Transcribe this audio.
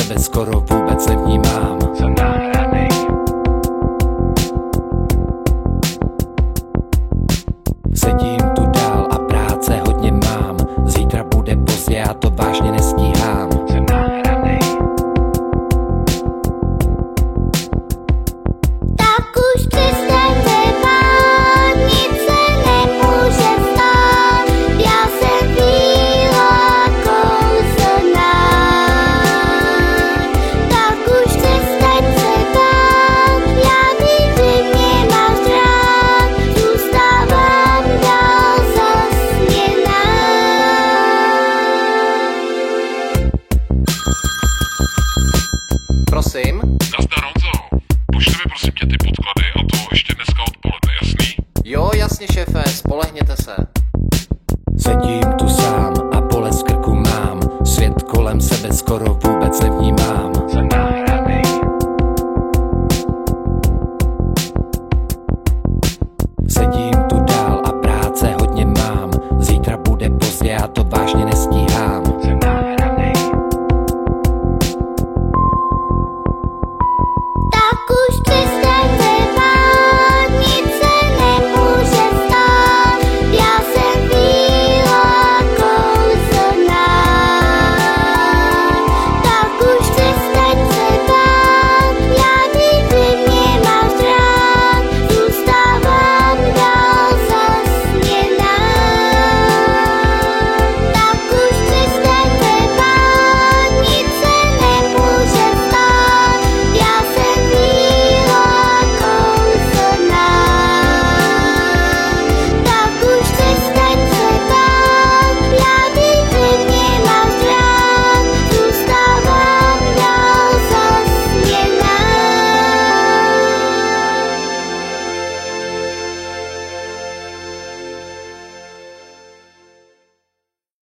sebe skoro vůbec nevnímám. Jsem nahranej. Sedím tu dál a práce hodně mám. Zítra bude pozdě, já to vážně nestíhám. Jsem nahranej. Tak už přestaňte bát, nic se nemůže stát. Já jsem bílá kouzelná. Tak už přestaňte bát, já vím, že mě máš rád. Zůstávám dál zasněná. Prosím? Nazdar, Honzo. Pošli mi prosím tě ty podklady a to ještě dneska odpoledne, jasný? Jo, jasně šéfe, spolehněte se. Sedím tu sám a bolest v krku mám. Svět kolem sebe skoro vůbec nevnímám.